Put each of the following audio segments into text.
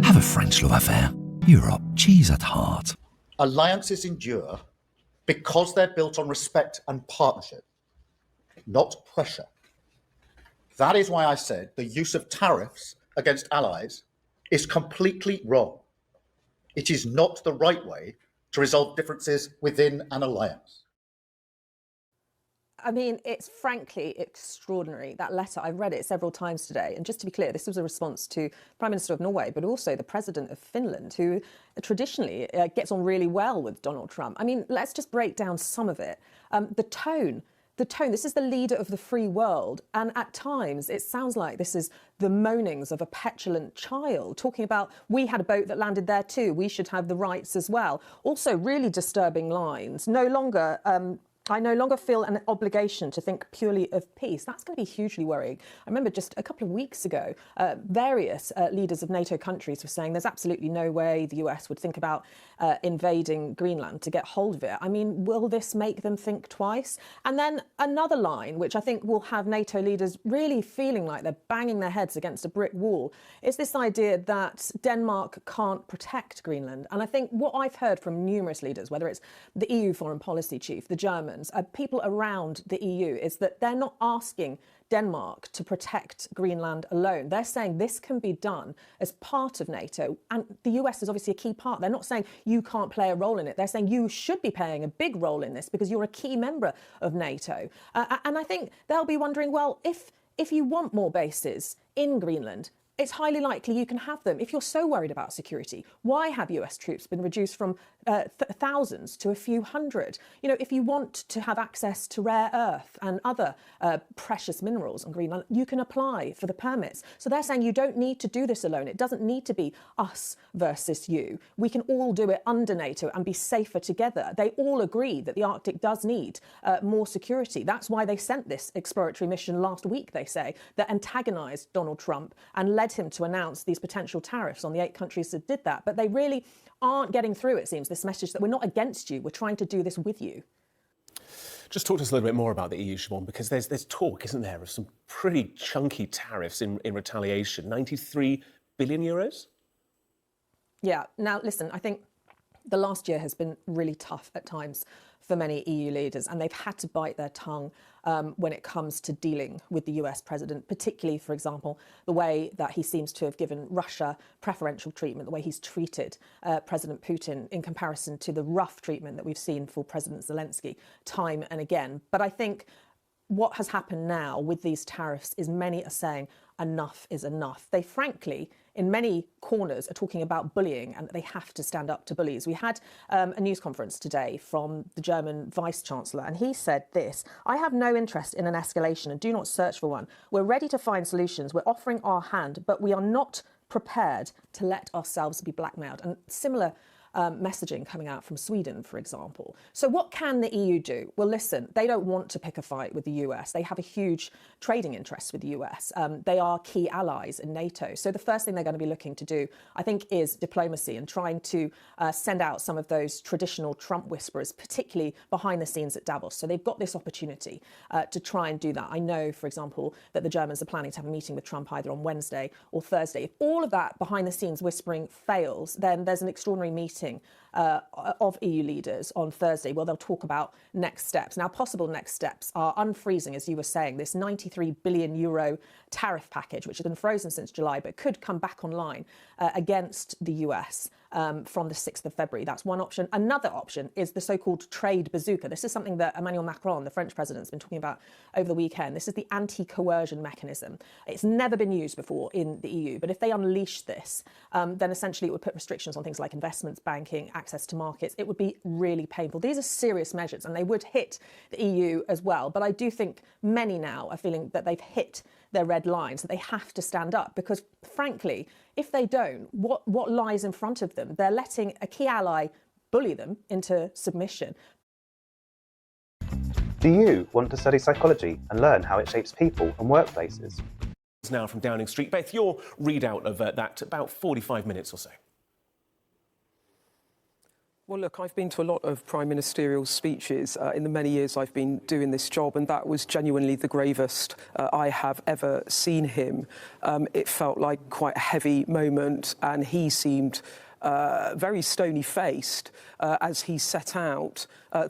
Have a French love affair. Europe, cheese at heart. Alliances endure because they're built on respect and partnership, not pressure. That is why I said the use of tariffs against allies is completely wrong. It is not the right way to resolve differences within an alliance. I mean, it's frankly extraordinary, that letter. I've read it several times today. And just to be clear, this was a response to Prime Minister of Norway, but also the President of Finland, who traditionally gets on really well with Donald Trump. I mean, let's just break down some of it. The tone, this is the leader of the free world. And at times, it sounds like this is the moanings of a petulant child, talking about, we had a boat that landed there too, we should have the rights as well. Also, really disturbing lines. I no longer feel an obligation to think purely of peace. That's going to be hugely worrying. I remember just a couple of weeks ago, various leaders of NATO countries were saying there's absolutely no way the US would think about invading Greenland to get hold of it. I mean, will this make them think twice? And then another line, which I think will have NATO leaders really feeling like they're banging their heads against a brick wall, is this idea that Denmark can't protect Greenland. And I think what I've heard from numerous leaders, whether it's the EU foreign policy chief, the Germans, people around the EU, is that they're not asking Denmark to protect Greenland alone. They're saying this can be done as part of NATO, and the US is obviously a key part. They're not saying you can't play a role in it. They're saying you should be playing a big role in this because you're a key member of NATO. And I think they'll be wondering, well, if you want more bases in Greenland, it's highly likely you can have them. If you're so worried about security, why have US troops been reduced from thousands to a few hundred? You know, if you want to have access to rare earth and other precious minerals on Greenland, you can apply for the permits. So they're saying you don't need to do this alone. It doesn't need to be us versus you. We can all do it under NATO and be safer together. They all agree that the Arctic does need more security. That's why they sent this exploratory mission last week, they say, that antagonised Donald Trump and led him to announce these potential tariffs on the 8 countries that did that. But they really aren't getting through, it seems, this message that we're not against you, we're trying to do this with you. Just talk to us a little bit more about the EU, Siobhan, because there's talk, isn't there, of some pretty chunky tariffs in retaliation. 93 billion euros? Yeah. Now, listen, I think the last year has been really tough at times for many EU leaders, and they've had to bite their tongue when it comes to dealing with the US president, particularly, for example, the way that he seems to have given Russia preferential treatment, the way he's treated President Putin in comparison to the rough treatment that we've seen for President Zelensky time and again. But I think what has happened now with these tariffs is many are saying enough is enough. They frankly, in many corners, are talking about bullying and that they have to stand up to bullies. We had a news conference today from the German Vice-Chancellor, and he said this: I have no interest in an escalation and do not search for one. We're ready to find solutions. We're offering our hand, but we are not prepared to let ourselves be blackmailed. And similar messaging coming out from Sweden, for example. So what can the EU do? Well, listen, they don't want to pick a fight with the US. They have a huge trading interest with the US. They are key allies in NATO. So the first thing they're going to be looking to do, I think, is diplomacy and trying to send out some of those traditional Trump whisperers, particularly behind the scenes at Davos. So they've got this opportunity to try and do that. I know, for example, that the Germans are planning to have a meeting with Trump either on Wednesday or Thursday. If all of that behind the scenes whispering fails, then there's an extraordinary meeting of EU leaders on Thursday where they'll talk about next steps. Now, possible next steps are unfreezing, as you were saying, this 93 billion euro tariff package, which has been frozen since July, but could come back online against the US from the 6th of February. That's one option. Another option is the so-called trade bazooka. This is something that Emmanuel Macron, the French president, has been talking about over the weekend. This is the anti-coercion mechanism. It's never been used before in the EU, but if they unleash this, then essentially it would put restrictions on things like investments, banking, access to markets. It would be really painful. These are serious measures, and they would hit the EU as well. But I do think many now are feeling that they've hit their red lines, that they have to stand up, because frankly, if they don't, what lies in front of them? They're letting a key ally bully them into submission. Do you want to study psychology and learn how it shapes people and workplaces? Now from Downing Street. Beth, your readout of that, about 45 minutes or so. Well, look, I've been to a lot of prime ministerial speeches in the many years I've been doing this job, and that was genuinely the gravest I have ever seen him. It felt like quite a heavy moment, and he seemed very stony-faced as he set out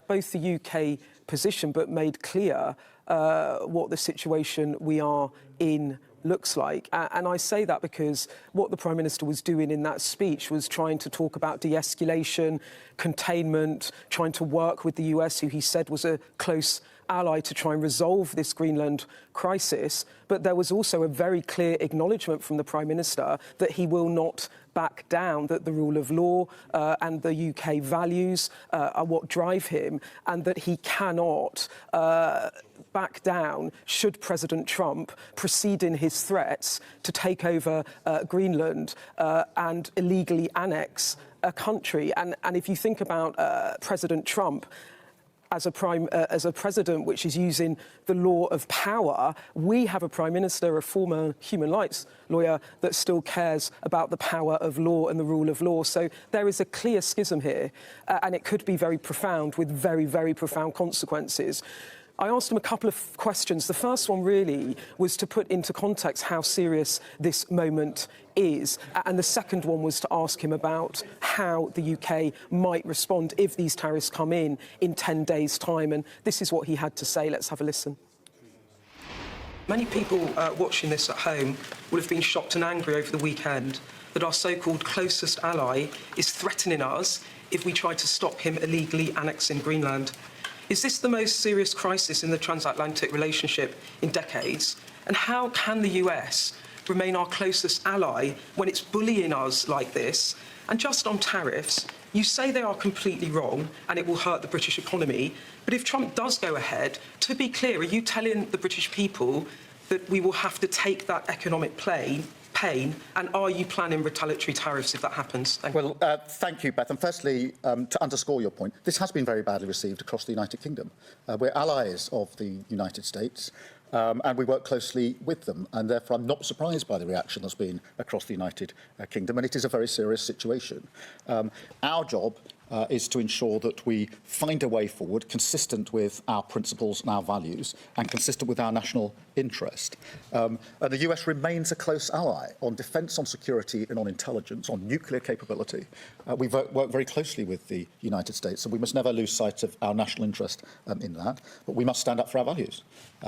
both the UK position but made clear what the situation we are in looks like. And I say that because what the Prime Minister was doing in that speech was trying to talk about de-escalation, containment, trying to work with the US, who he said was a close ally, to try and resolve this Greenland crisis. But there was also a very clear acknowledgement from the Prime Minister that he will not back down, that the rule of law and the UK values are what drive him, and that he cannot back down should President Trump proceed in his threats to take over Greenland and illegally annex a country. And if you think about President Trump as a president which is using the law of power, we have a Prime Minister, a former human rights lawyer, that still cares about the power of law and the rule of law. So there is a clear schism here, and it could be very profound, with very, very profound consequences. I asked him a couple of questions. The first one really was to put into context how serious this moment is. And the second one was to ask him about how the UK might respond if these tariffs come in 10 days' time. And this is what he had to say. Let's have a listen. Many people watching this at home would have been shocked and angry over the weekend that our so-called closest ally is threatening us if we try to stop him illegally annexing Greenland. Is this the most serious crisis in the transatlantic relationship in decades? And how can the US remain our closest ally when it's bullying us like this? And just on tariffs, you say they are completely wrong and it will hurt the British economy. But if Trump does go ahead, to be clear, are you telling the British people that we will have to take that economic pain? And are you planning retaliatory tariffs if that happens? Thank you. Well, thank you, Beth. And firstly, to underscore your point, this has been very badly received across the United Kingdom. We're allies of the United States, and we work closely with them. And therefore, I'm not surprised by the reaction there's been across the United Kingdom. And it is a very serious situation. Our job is to ensure that we find a way forward consistent with our principles and our values and consistent with our national interest. And the US remains a close ally on defence, on security and on intelligence, on nuclear capability. We work very closely with the United States, and we must never lose sight of our national interest in that. But we must stand up for our values.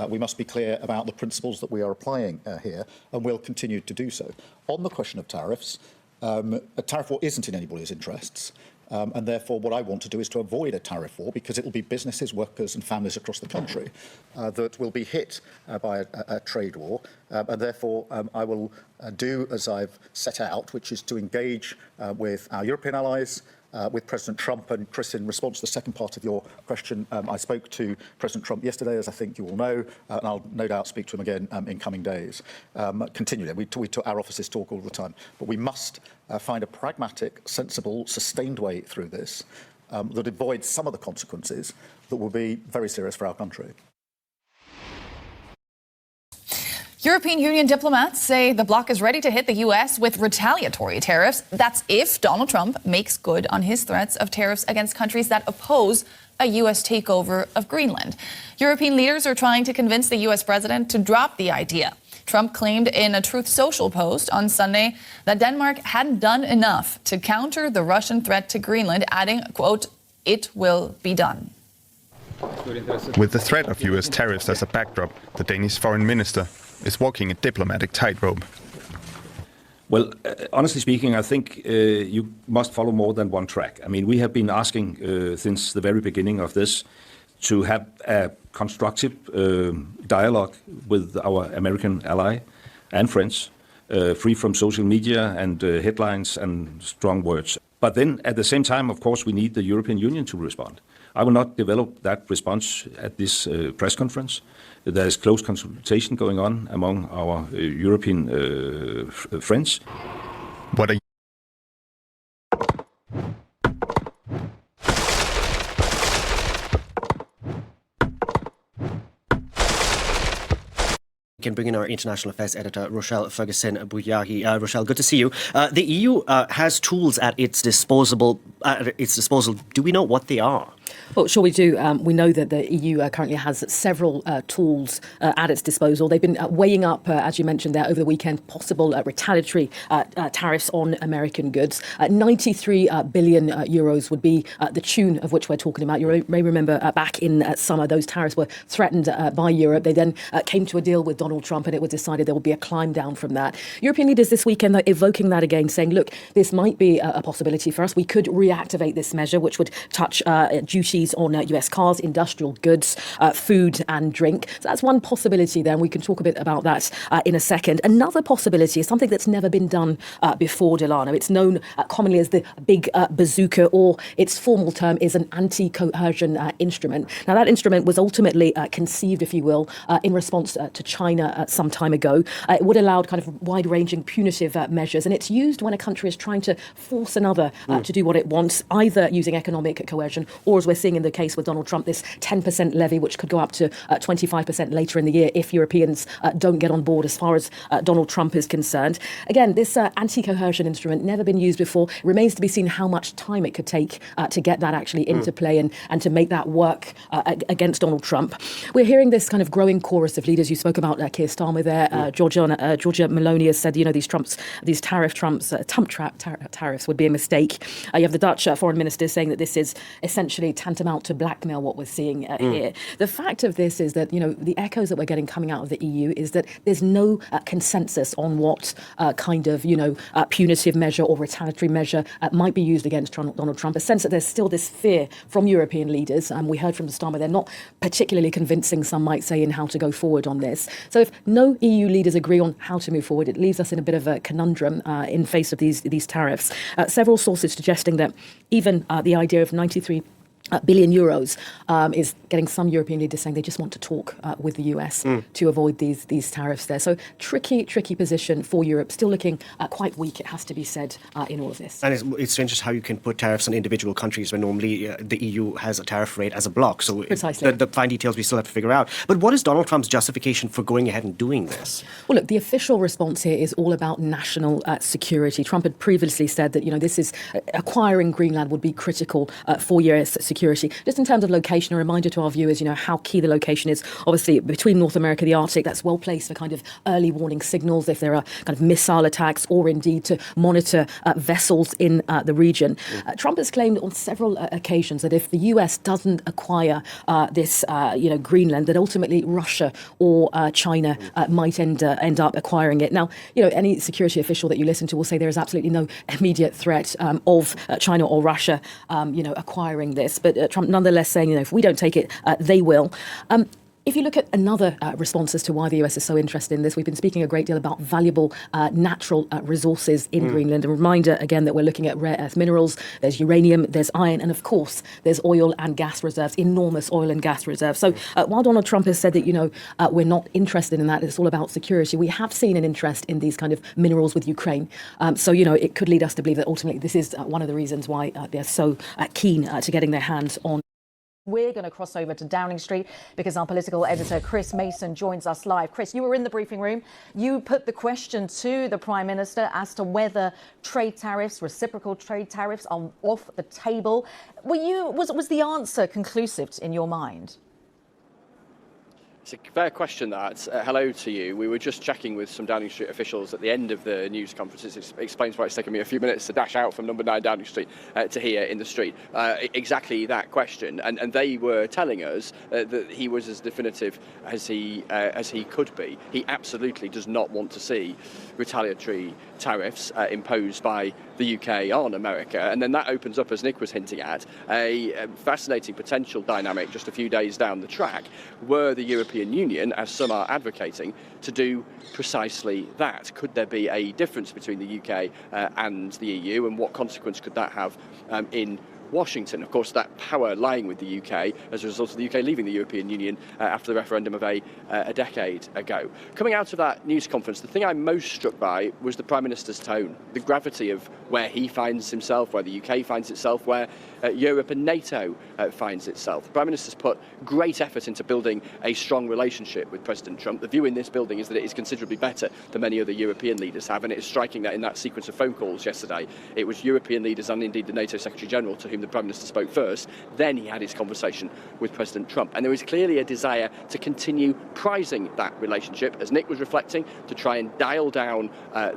We must be clear about the principles that we are applying here, and we'll continue to do so. On the question of tariffs, a tariff war isn't in anybody's interests. And therefore, what I want to do is to avoid a tariff war, because it will be businesses, workers and families across the country that will be hit by a trade war. And therefore, I will do as I've set out, which is to engage with our European allies, with President Trump. And Chris, in response to the second part of your question, I spoke to President Trump yesterday, as I think you all know, and I'll no doubt speak to him again in coming days. Continually, our offices talk all the time, but we must find a pragmatic, sensible, sustained way through this that avoids some of the consequences that will be very serious for our country. European Union diplomats say the bloc is ready to hit the U.S. with retaliatory tariffs. That's if Donald Trump makes good on his threats of tariffs against countries that oppose a U.S. takeover of Greenland. European leaders are trying to convince the U.S. president to drop the idea. Trump claimed in a Truth Social post on Sunday that Denmark hadn't done enough to counter the Russian threat to Greenland, adding, quote, "It will be done." With the threat of US tariffs as a backdrop, the Danish foreign minister is walking a diplomatic tightrope. Well, honestly speaking, I think you must follow more than one track. I mean, we have been asking since the very beginning of this to have a constructive dialogue with our American ally and friends, free from social media and headlines and strong words. But then at the same time, of course, we need the European Union to respond. I will not develop that response at this press conference. There is close consultation going on among our European friends. What are can bring in our international affairs editor, Rochelle Ferguson-Bouillari. Rochelle, good to see you. The EU has tools at its disposal. Do we know what they are? Well, sure we do. We know that the EU currently has several tools at its disposal. They've been weighing up, as you mentioned there, over the weekend, possible retaliatory tariffs on American goods. 93 billion euros would be the tune of which we're talking about. You may remember back in summer, those tariffs were threatened by Europe. They then came to a deal with Donald Trump, and it was decided there would be a climb down from that. European leaders this weekend are evoking that again, saying, look, this might be a possibility for us. We could reactivate this measure, which would touch duties on US cars, industrial goods, food and drink. So that's one possibility there, and we can talk a bit about that in a second. Another possibility is something that's never been done before, Delano. It's known commonly as the big bazooka, or its formal term is an anti-coercion instrument. Now, that instrument was ultimately conceived, if you will, in response to China some time ago. It would allow kind of wide-ranging punitive measures, and it's used when a country is trying to force another to do what it wants, either using economic coercion or, as we're seeing in the case with Donald Trump, this 10% levy, which could go up to 25% later in the year if Europeans don't get on board as far as Donald Trump is concerned. Again, this anti-coercion instrument, never been used before. Remains to be seen how much time it could take to get that actually into play and to make that work against Donald Trump. We're hearing this kind of growing chorus of leaders. You spoke about Keir Starmer there. Giorgia Meloni has said, these tariffs would be a mistake. You have the Dutch foreign minister saying that this is essentially tantamount to blackmail, what we're seeing here. The fact of this is that, the echoes that we're getting coming out of the EU is that there's no consensus on what kind of, punitive measure or retaliatory measure might be used against Donald Trump. A sense that there's still this fear from European leaders. We heard from Starmer, they're not particularly convincing, some might say, in how to go forward on this. So if no EU leaders agree on how to move forward, it leaves us in a bit of a conundrum in face of these tariffs. Several sources suggesting that even the idea of 93 billion euros is getting some European leaders saying they just want to talk with the US to avoid these tariffs there. So tricky position for Europe, still looking quite weak, it has to be said, in all of this. And it's strange just how you can put tariffs on individual countries when normally the EU has a tariff rate as a bloc. So precisely. The fine details we still have to figure out. But what is Donald Trump's justification for going ahead and doing this? Well, look, the official response here is all about national security. Trump had previously said that, this is acquiring Greenland would be critical for US security. Just in terms of location, a reminder to our viewers, how key the location is. Obviously, between North America and the Arctic, that's well placed for kind of early warning signals if there are kind of missile attacks, or indeed to monitor vessels in the region. Trump has claimed on several occasions that if the US doesn't acquire this, Greenland, that ultimately Russia or China might end up acquiring it. Now, any security official that you listen to will say there is absolutely no immediate threat of China or Russia, acquiring this. But Trump nonetheless saying, if we don't take it, they will. If you look at another response as to why the US is so interested in this, we've been speaking a great deal about valuable natural resources in Greenland. A reminder, again, that we're looking at rare earth minerals. There's uranium, there's iron, and of course, there's oil and gas reserves, enormous oil and gas reserves. So while Donald Trump has said that, we're not interested in that, it's all about security, we have seen an interest in these kind of minerals with Ukraine. So, it could lead us to believe that ultimately this is one of the reasons why they're so keen to getting their hands on. We're going to cross over to Downing Street because our political editor, Chris Mason, joins us live. Chris, you were in the briefing room. You put the question to the Prime Minister as to whether trade tariffs, reciprocal trade tariffs, are off the table. Was the answer conclusive in your mind? It's a fair question, that. Hello to you. We were just checking with some Downing Street officials at the end of the news conference. It explains why it's taken me a few minutes to dash out from number 9 Downing Street to here in the street. Exactly that question. And they were telling us that he was as definitive as he could be. He absolutely does not want to see retaliatory tariffs imposed by the UK on America. And then that opens up, as Nick was hinting at, a fascinating potential dynamic just a few days down the track, were the European Union, as some are advocating, to do precisely that. Could there be a difference between the UK and the EU, and what consequence could that have in Washington. Of course, that power lying with the UK as a result of the UK leaving the European Union after the referendum of a decade ago. Coming out of that news conference, the thing I'm most struck by was the Prime Minister's tone, the gravity of where he finds himself, where the UK finds itself, where Europe and NATO finds itself. The Prime Minister's put great effort into building a strong relationship with President Trump. The view in this building is that it is considerably better than many other European leaders have, and it is striking that in that sequence of phone calls yesterday, it was European leaders and indeed the NATO Secretary General to whom the Prime Minister spoke first. Then he had his conversation with President Trump. And there is clearly a desire to continue prizing that relationship, as Nick was reflecting, to try and dial down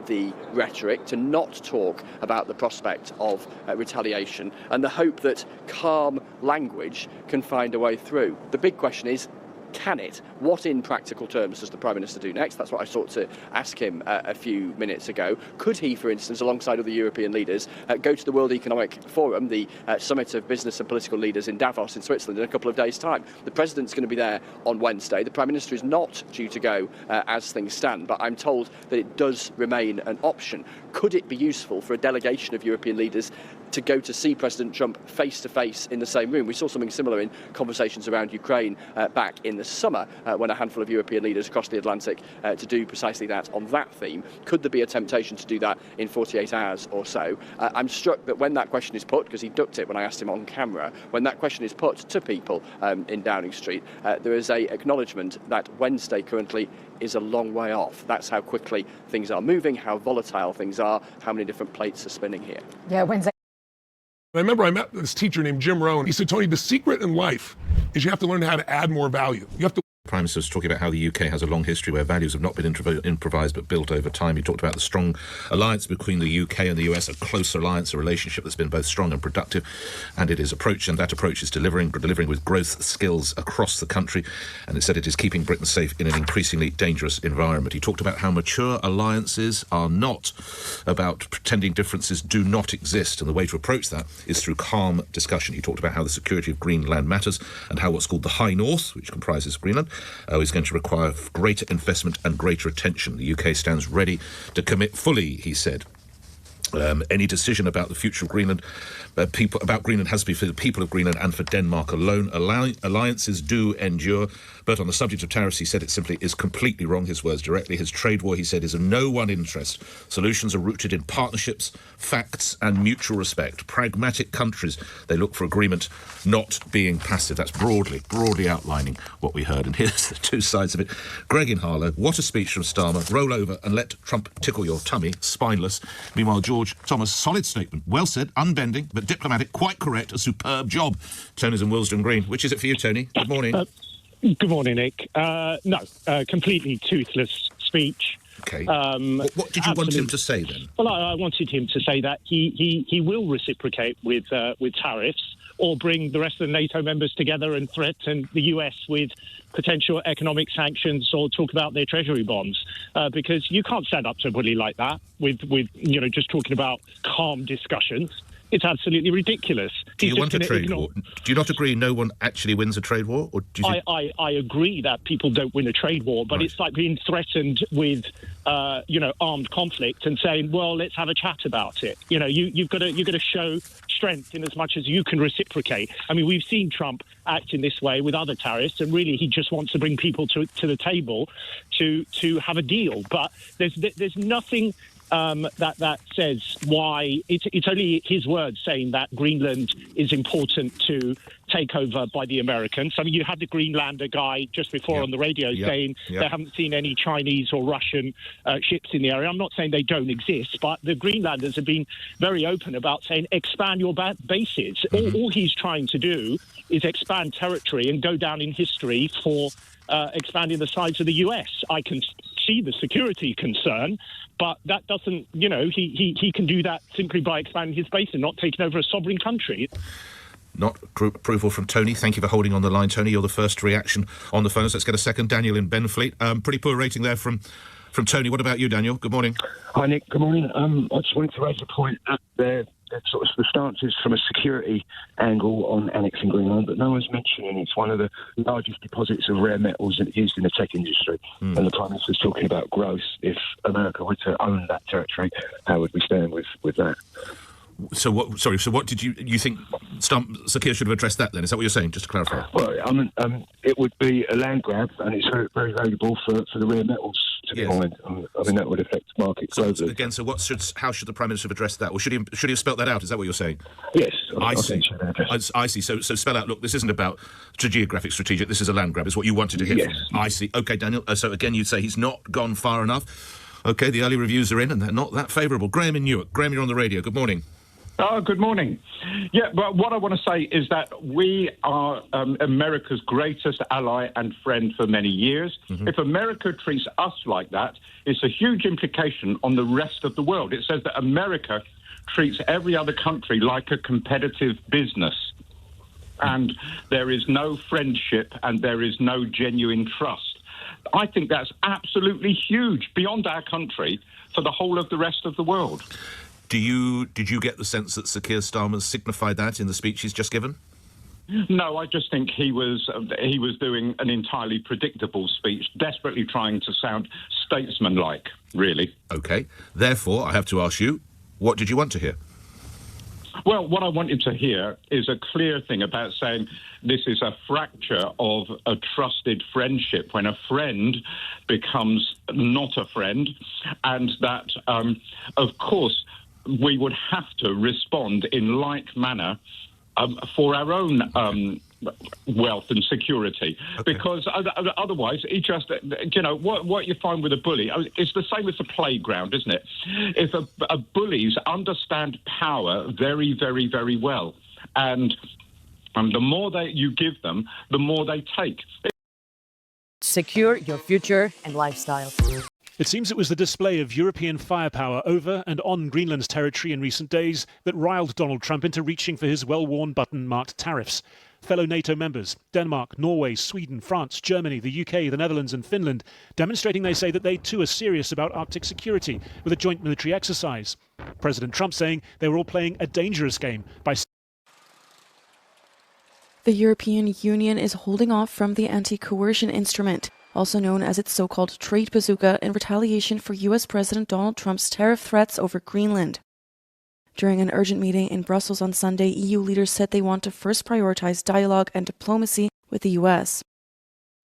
the rhetoric, to not talk about the prospect of retaliation, and the hope that calm language can find a way through. The big question is, can it? What in practical terms does the Prime Minister do next? That's what I sought to ask him a few minutes ago. Could he, for instance, alongside other European leaders, go to the World Economic Forum, the summit of business and political leaders in Davos in Switzerland in a couple of days' time? The President's going to be there on Wednesday. The Prime Minister is not due to go as things stand, but I'm told that it does remain an option. Could it be useful for a delegation of European leaders to go to see President Trump face-to-face in the same room? We saw something similar in conversations around Ukraine back in the summer when a handful of European leaders crossed the Atlantic to do precisely that on that theme. Could there be a temptation to do that in 48 hours or so? I'm struck that when that question is put, because he ducked it when I asked him on camera, when that question is put to people in Downing Street, there is a acknowledgement that Wednesday currently is a long way off. That's how quickly things are moving, how volatile things are, how many different plates are spinning here. Yeah, Wednesday. I remember I met this teacher named Jim Rohn. He said, Tony, the secret in life is you have to learn how to add more value. You have to. Prime Minister was talking about how the UK has a long history where values have not been improvised but built over time. He talked about the strong alliance between the UK and the US, a close alliance, a relationship that's been both strong and productive, and it is that approach is delivering with growth skills across the country, and it said it is keeping Britain safe in an increasingly dangerous environment. He talked about how mature alliances are not about pretending differences do not exist, and the way to approach that is through calm discussion. He talked about how the security of Greenland matters and how what's called the High North, which comprises Greenland, is going to require greater investment and greater attention. The UK stands ready to commit fully, he said. Any decision about the future of Greenland, about Greenland has to be for the people of Greenland and for Denmark alone. Alliances do endure, but on the subject of tariffs, he said it simply is completely wrong, his words directly. His trade war, he said, is of no one interest. Solutions are rooted in partnerships, facts and mutual respect. Pragmatic countries, they look for agreement, not being passive. That's broadly outlining what we heard. And here's the two sides of it. Greg in Harlow, what a speech from Starmer. Roll over and let Trump tickle your tummy, spineless. Meanwhile, George Thomas, solid statement. Well said, unbending, but diplomatic, quite correct, a superb job. Tony's in Willesden Green. Which is it for you, Tony? Good morning. Good morning, Nick. Completely toothless speech. Okay. What did you want him to say then? Well, I wanted him to say that he will reciprocate with tariffs or bring the rest of the NATO members together and threaten the US with potential economic sanctions or talk about their treasury bonds, because you can't stand up to a bully like that with just talking about calm discussions. It's absolutely ridiculous. Do you want a trade war? Do you not agree no one actually wins a trade war? Or do you think... I agree that people don't win a trade war, but it's like being threatened with, armed conflict and saying, well, let's have a chat about it. You've got to show strength in as much as you can reciprocate. I mean, we've seen Trump act in this way with other tariffs, and really he just wants to bring people to the table to have a deal. But there's nothing that says why. It's only his words saying that Greenland is important to take over by the Americans. I mean, you had the Greenlander guy just before on the radio saying they haven't seen any Chinese or Russian ships in the area. I'm not saying they don't exist, but the Greenlanders have been very open about saying expand your bases. Mm-hmm. All he's trying to do is expand territory and go down in history for expanding the size of the US. I can see the security concern, but that doesn't, he can do that simply by expanding his base and not taking over a sovereign country. Not approval from Tony. Thank you for holding on the line, Tony. You're the first reaction on the phones. Let's get a second. Daniel in Benfleet. Pretty poor rating there from Tony. What about you, Daniel? Good morning. Hi, Nick. Good morning. I just wanted to raise a point that the stances from a security angle on annexing Greenland, but no one's mentioning it's one of the largest deposits of rare metals used in the tech industry. And the Prime Minister's talking about growth. If America were to own that territory, how would we stand with that? So what? Sorry. So what did you think Sir Keir should have addressed that then? Is that what you're saying? Just to clarify. Well, it would be a land grab, and it's very, very valuable for the rare metals to be mined. That would affect markets globally. Again, so how should the Prime Minister have addressed that? Or should he have spelt that out? Is that what you're saying? Yes. I see. I see. So spell out. Look, this isn't about geographic strategic. This is a land grab. Is what you wanted to hear. Yes. From. I see. Okay, Daniel. So again, you'd say he's not gone far enough. Okay, the early reviews are in, and they're not that favourable. Graham in Newark. Graham, you're on the radio. Good morning. Oh, good morning. Yeah, but what I want to say is that we are America's greatest ally and friend for many years. If America treats us like that, it's a huge implication on the rest of the world. It says that America treats every other country like a competitive business. And there is no friendship and there is no genuine trust. I think that's absolutely huge beyond our country for the whole of the rest of the world. Did you get the sense that Sir Keir Starmer signified that in the speech he's just given? No, I just think he was doing an entirely predictable speech, desperately trying to sound statesmanlike, really. Okay. Therefore, I have to ask you, what did you want to hear? Well, what I wanted to hear is a clear thing about saying this is a fracture of a trusted friendship when a friend becomes not a friend, and that, of course, we would have to respond in like manner for our own wealth and security, because otherwise, what you find with a bully, it's the same as the playground, isn't it? If bullies understand power very, very, very well, and the more you give them, the more they take. Secure your future and lifestyle. It seems it was the display of European firepower over and on Greenland's territory in recent days that riled Donald Trump into reaching for his well-worn button marked tariffs. Fellow NATO members, Denmark, Norway, Sweden, France, Germany, the UK, the Netherlands and Finland, demonstrating they say that they too are serious about Arctic security with a joint military exercise. President Trump saying they were all playing a dangerous game by... The European Union is holding off from the anti-coercion instrument, also known as its so-called trade bazooka, in retaliation for US President Donald Trump's tariff threats over Greenland. During an urgent meeting in Brussels on Sunday, EU leaders said they want to first prioritize dialogue and diplomacy with the US.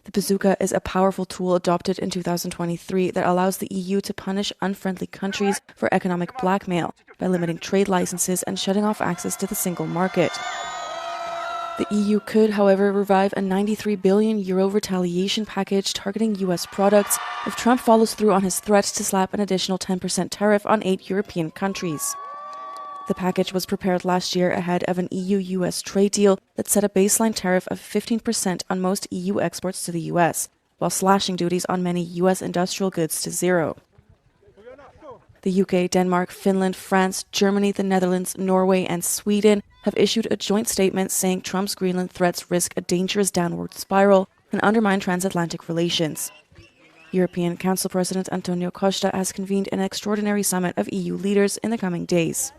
The bazooka is a powerful tool adopted in 2023 that allows the EU to punish unfriendly countries for economic blackmail by limiting trade licenses and shutting off access to the single market. The EU could, however, revive a €93 billion retaliation package targeting US products if Trump follows through on his threat to slap an additional 10% tariff on 8 European countries. The package was prepared last year ahead of an EU-US trade deal that set a baseline tariff of 15% on most EU exports to the US, while slashing duties on many US industrial goods to zero. The UK, Denmark, Finland, France, Germany, the Netherlands, Norway and Sweden have issued a joint statement saying Trump's Greenland threats risk a dangerous downward spiral and undermine transatlantic relations. European Council President Antonio Costa has convened an extraordinary summit of EU leaders in the coming days.